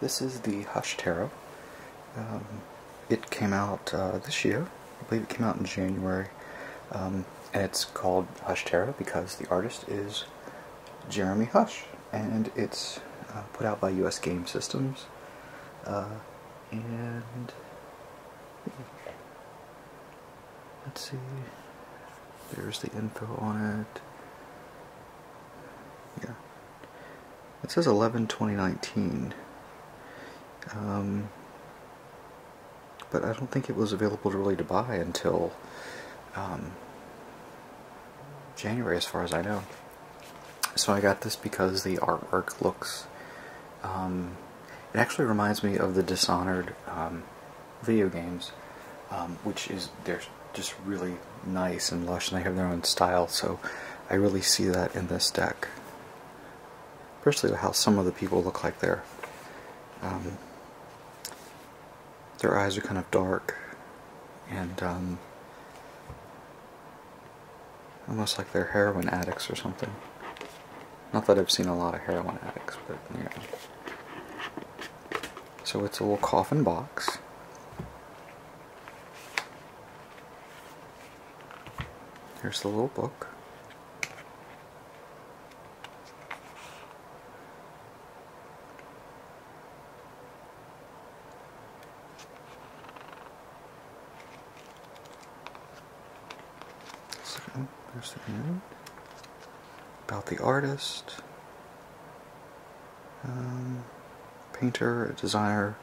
This is the Hush Tarot. It came out this year. I believe it came out in January. And it's called Hush Tarot because the artist is Jeremy Hush. And it's put out by US Game Systems. And let's see. There's the info on it. Yeah. It says 11/2019. But I don't think it was available really to buy until January, as far as I know. So I got this because the artwork looks, it actually reminds me of the Dishonored video games, which is, they're just really nice and lush, and they have their own style, so I really see that in this deck. Especially how some of the people look like their eyes are kind of dark and almost like they're heroin addicts or something. Not that I've seen a lot of heroin addicts, but you know. So it's a little coffin box. Here's the little book. So there's the end. About the artist. Painter, designer,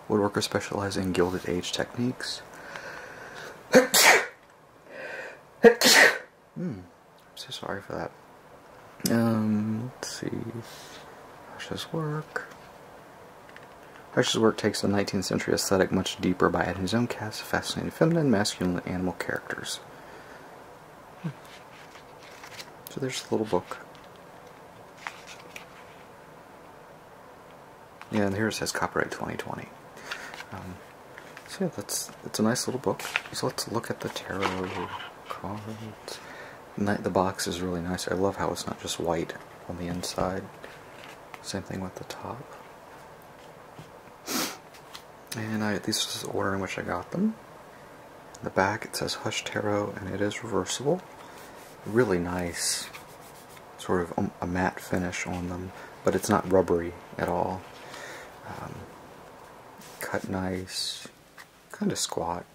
woodworker specializing in Gilded Age techniques. I'm so sorry for that. Let's see. Hush's work. Hush's work takes the 19th century aesthetic much deeper by adding his own cast of fascinating feminine, masculine, and animal characters. So there's the little book. Yeah, and here it says copyright 2020. So yeah, it's a nice little book. So let's look at the tarot cards. The box is really nice. I love how it's not just white on the inside. Same thing with the top. And this is the order in which I got them. In the back it says Hush Tarot, and it is reversible. Really nice, sort of a matte finish on them, but it's not rubbery at all. Cut nice, kind of squat,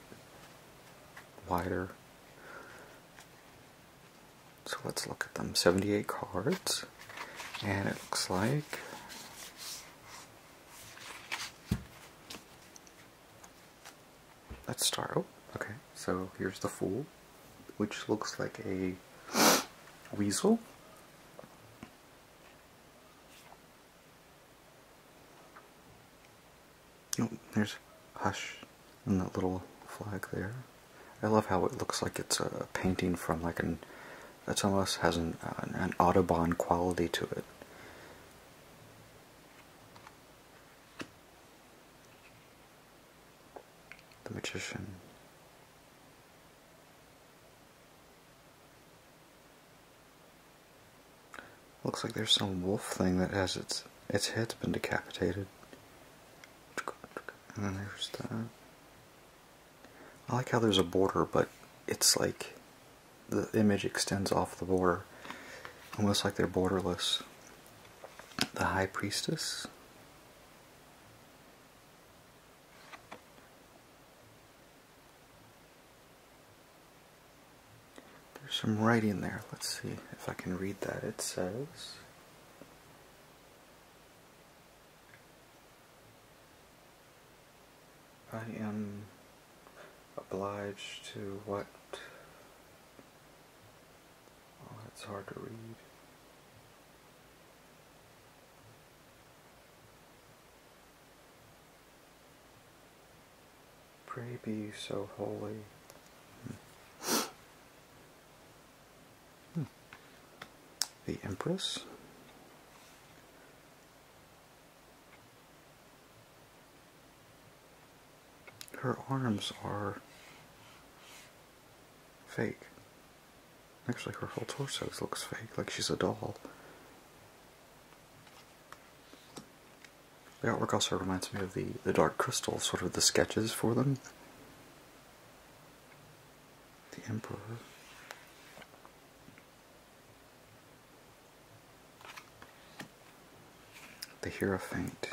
wider. So let's look at them. 78 cards, and it looks like let's start. Oh, okay. So here's the Fool, which looks like a weasel. Oh, there's Hush and that little flag there. I love how it looks like it's a painting from like that almost has an Audubon quality to it. The Magician. Looks like there's some wolf thing that has its head's been decapitated. And then there's that. I like how there's a border, but it's like the image extends off the border, almost like they're borderless. The High Priestess. There's some writing there. Let's see if I can read that. It says, I am obliged to what? Oh, it's hard to read. Pray be so holy. The Empress. Her arms are fake. Actually, her whole torso looks fake, like she's a doll. The artwork also reminds me of the Dark Crystal, sort of the sketches for them. The Emperor. The Hierophant.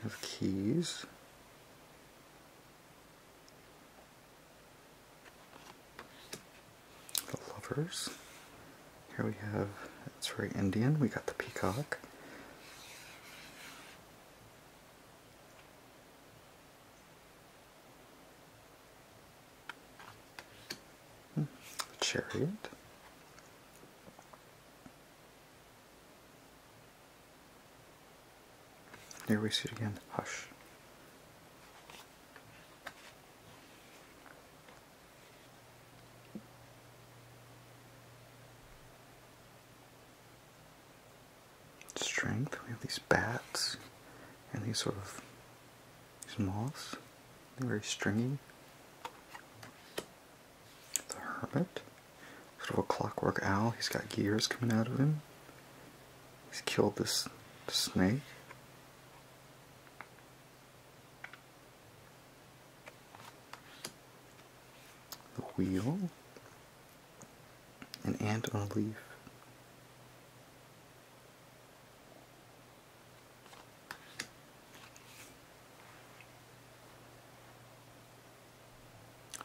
We have keys. The Lovers. Here we have, it's very Indian, we got the Peacock. The Chariot. Here we see it again, Hush. Strength, we have these bats and these sort of these moths. They're very stringy. The Hermit, sort of a clockwork owl. He's got gears coming out of him. He's killed this snake. The Wheel. An ant on a leaf.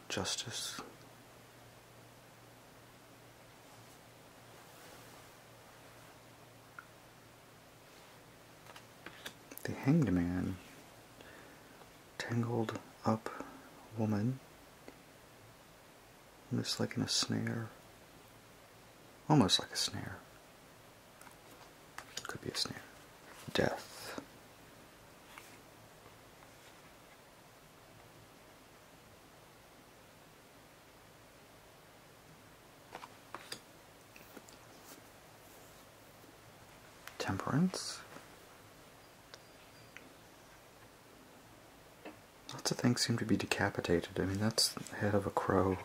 Justice. The Hanged Man. Tangled up woman. Almost like in a snare. Almost like a snare. Could be a snare. Death. Temperance. Lots of things seem to be decapitated. I mean, that's the head of a crow.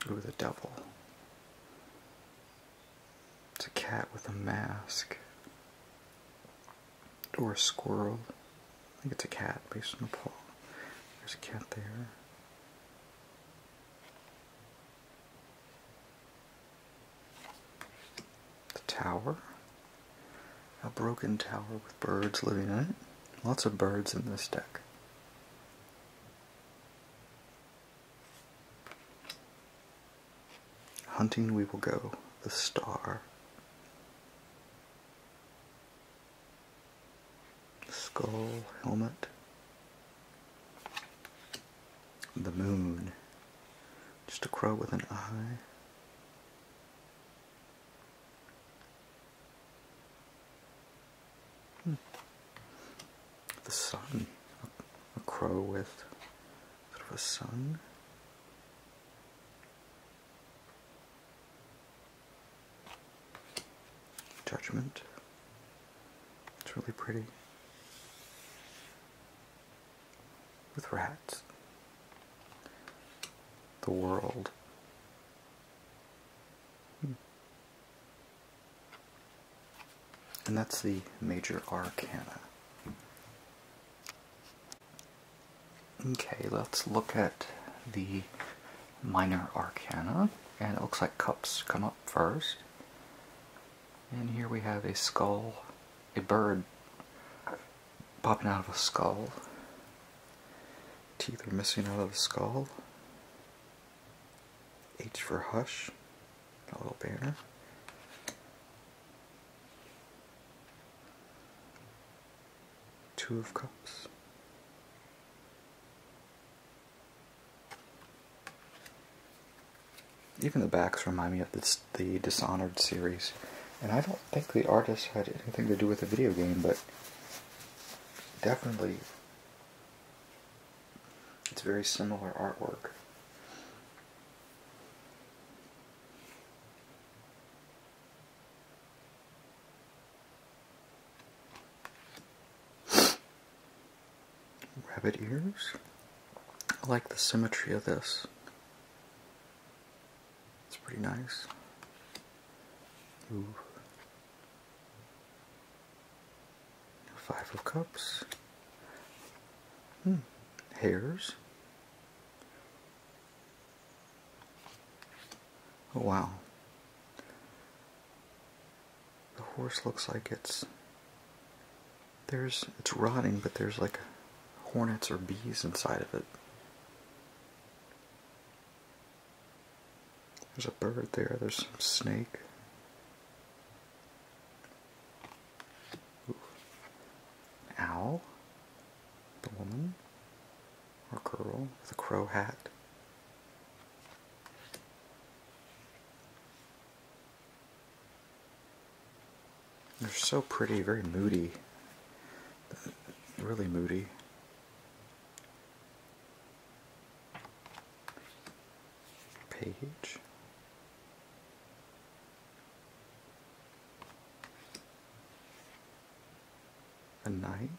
Ooh, the Devil. It's a cat with a mask. Or a squirrel. I think it's a cat based on the paw. There's a cat there. The Tower. A broken tower with birds living in it. Lots of birds in this deck. Hunting we will go. The Star. Skull, helmet. The Moon. Just a crow with an eye. The Sun. A crow with sort of a sun. Judgment. It's really pretty. With rats. The World. And that's the major arcana. Okay, let's look at the minor arcana. And it looks like cups come up first. And here we have a skull, a bird popping out of a skull. Teeth are missing out of the skull. H for Hush, a little bear. Two of Cups. Even the backs remind me of the Dishonored series. And I don't think the artist had anything to do with the video game, but definitely it's very similar artwork. Rabbit ears. I like the symmetry of this. pretty nice. Ooh. Five of Cups. Hares. Oh wow. The horse looks like it's rotting, but there's like hornets or bees inside of it. There's a bird there, there's some snake. Ooh. Owl. The woman. Or girl with a crow hat. They're so pretty, very moody. Really moody. Page. A knight.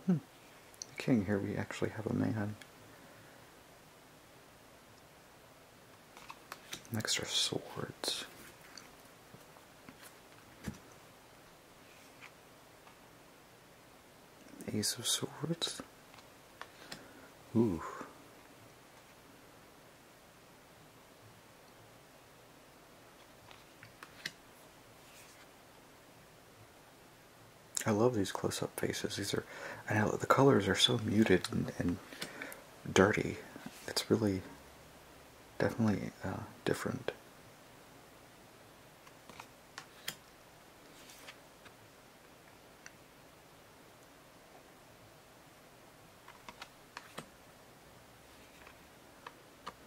The king here, we actually have a man. Next are swords. Ace of Swords. Ooh. I love these close-up faces. These are, I know the colors are so muted and dirty. It's really definitely different.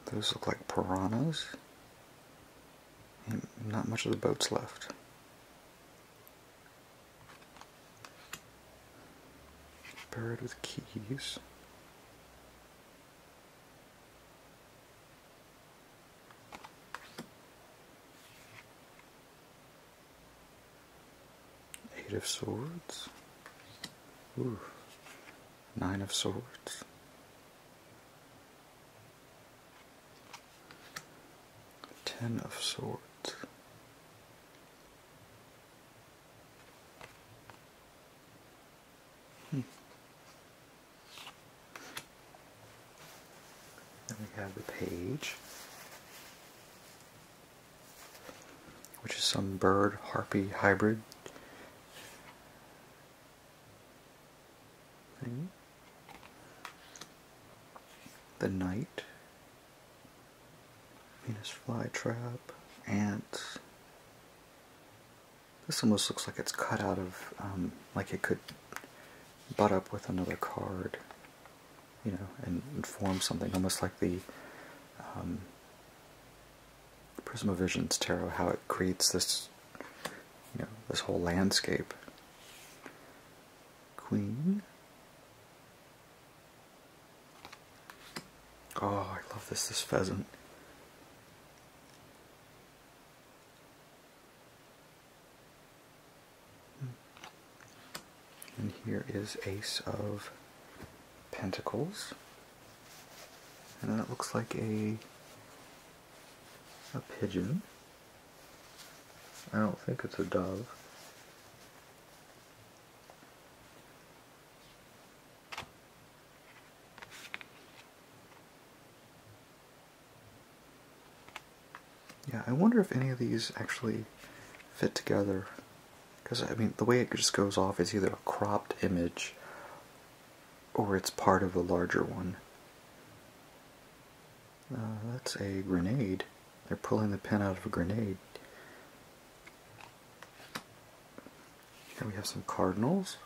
Those look like piranhas. And not much of the boats left. Bird with keys. Eight of Swords. Ooh. Nine of Swords. Ten of Swords. Then we have the Page, which is some bird harpy hybrid thing. The Knight, Venus flytrap, ants. This almost looks like it's cut out of, like it could butt up with another card, you know, and form something, almost like the Prism of Visions tarot, how it creates this, you know, this whole landscape. Queen. Oh, I love this pheasant. And here is Ace of Pentacles. And then it looks like a pigeon. I don't think it's a dove. Yeah, I wonder if any of these actually fit together. Because, I mean, the way it just goes off is either a cropped image or it's part of a larger one. That's a grenade. They're pulling the pin out of a grenade. Here we have some cardinals.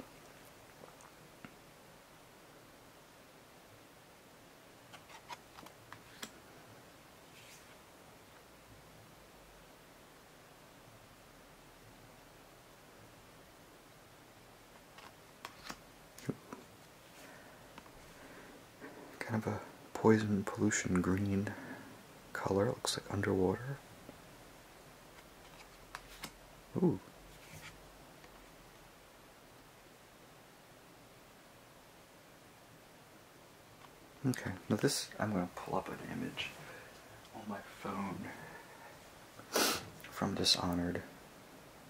Kind of a poison pollution green color. Looks like underwater. Ooh. Okay, now this, I'm going to pull up an image on my phone from Dishonored,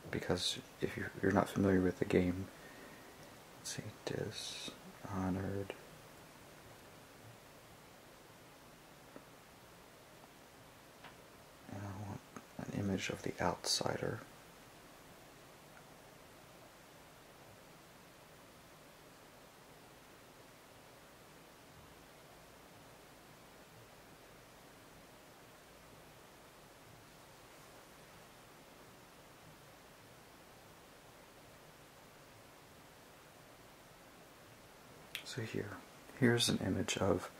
because if you're not familiar with the game, let's see, Dishonored. And I want an image of the outsider. So here's an image of,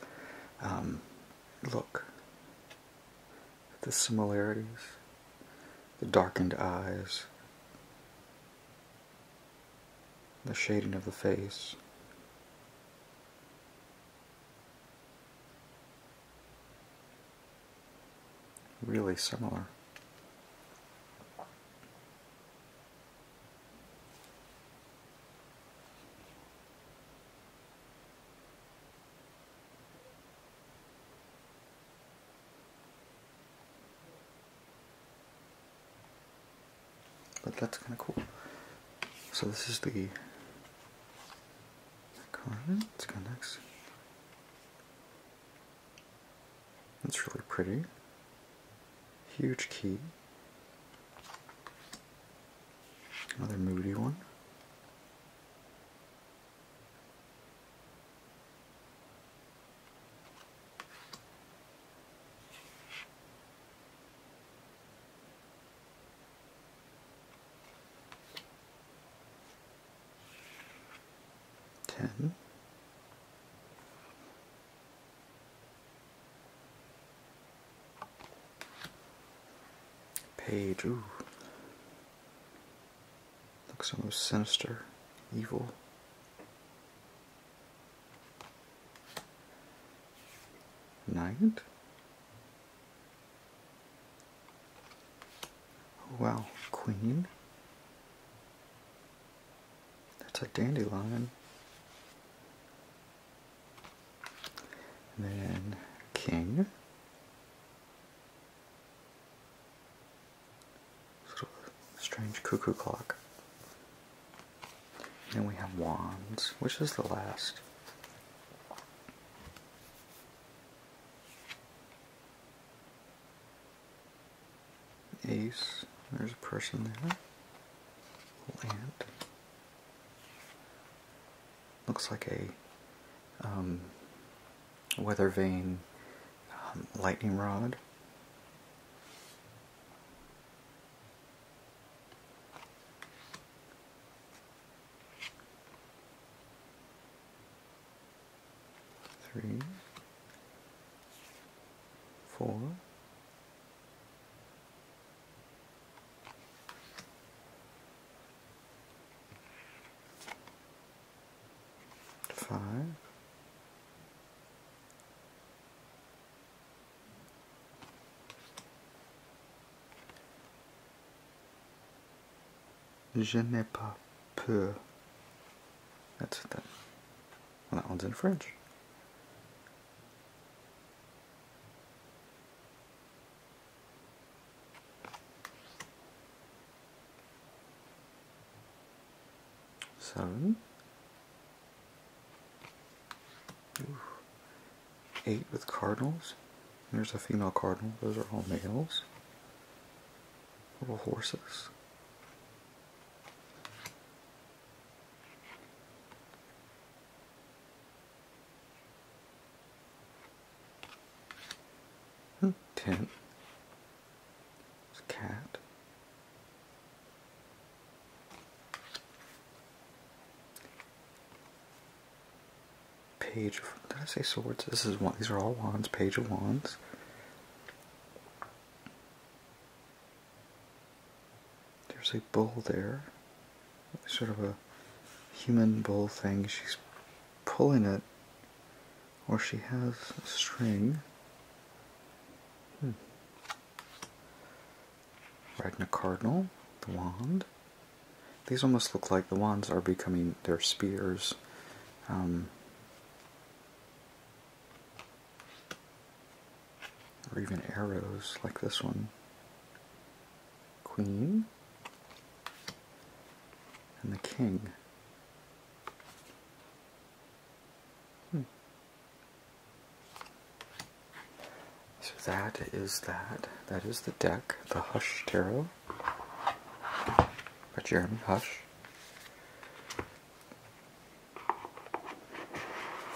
look, the similarities, the darkened eyes, the shading of the face. Really similar. But that's kind of cool. So this is the card. Let's go next. That's really pretty. Huge key. Another moody one. Ten. Page. Ooh. Looks almost sinister, evil. 9. Oh, wow, Queen. That's a dandelion. And then King. Sort of a strange cuckoo clock. And then we have Wands, which is the last. Ace. There's a person there. Little ant. Looks like a weather vane lightning rod. Three, 4, 5, 'Je n'ai pas peur. That's it then. Well, that one's in French. Seven. Ooh. 8 with cardinals. There's a female cardinal. Those are all males. Little horses. Tent. It's a cat. Page of, did I say swords? This is one. These are all wands. Page of wands. There's a bull there. Sort of a human bull thing. She's pulling it, or she has a string. Riding a cardinal, the wand. These almost look like the wands are becoming their spears. or even arrows like this one. Queen and the king. So that is that. That is the deck, the Hush Tarot by Jeremy Hush.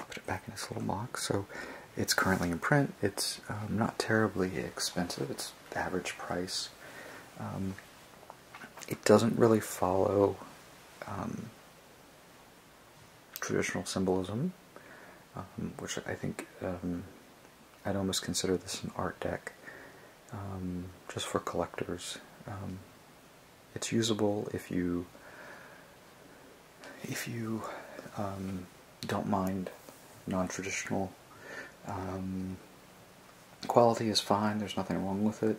Put it back in its little box. So it's currently in print. It's not terribly expensive. It's average price. It doesn't really follow traditional symbolism, which I think I'd almost consider this an art deck, just for collectors. It's usable if you don't mind non-traditional. Quality is fine. There's nothing wrong with it.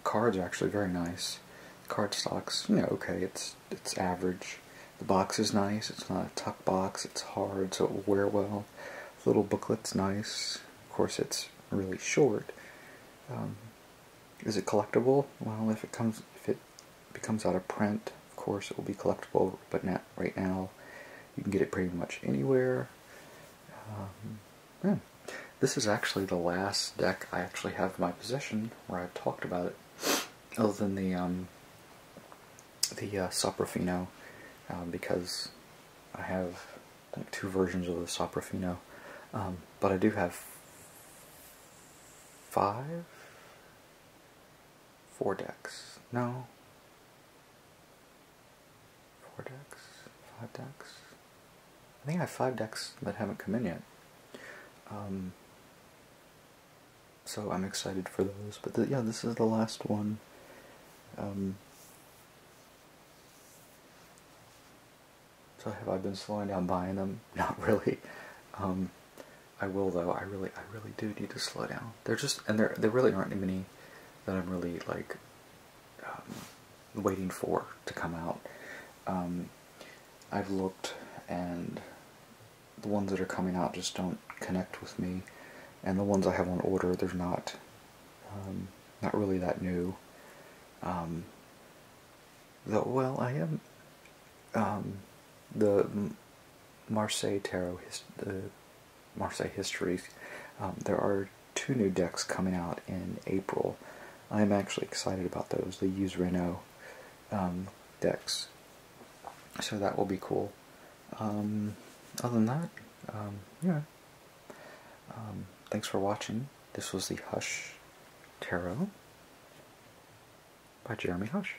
Cards are actually very nice. Card stock's, okay. It's average. The box is nice. It's not a tuck box. It's hard, so it will wear well. The little booklet's nice. Of course, it's really short. Is it collectible? Well, if it becomes out of print, of course it will be collectible. But right now, you can get it pretty much anywhere. Yeah. This is actually the last deck I actually have in my possession where I've talked about it, other than the Soprafino, because I have like 2 versions of the Soprafino, but I do have 4 decks. No, 4 decks, 5 decks. I think I have 5 decks that haven't come in yet. So I'm excited for those. But yeah, this is the last one. So have I been slowing down buying them? Not really. I will though. I really do need to slow down. There really aren't many that I'm really like waiting for to come out. I've looked, and the ones that are coming out just don't connect with me, and the ones I have on order, they're not really that new. Well, I am the Marseille Tarot, the Marseille Histories. There are 2 new decks coming out in April. I'm actually excited about those. They use Renault decks, so that will be cool. Other than that, yeah. Thanks for watching. This was the Hush Tarot by Jeremy Hush.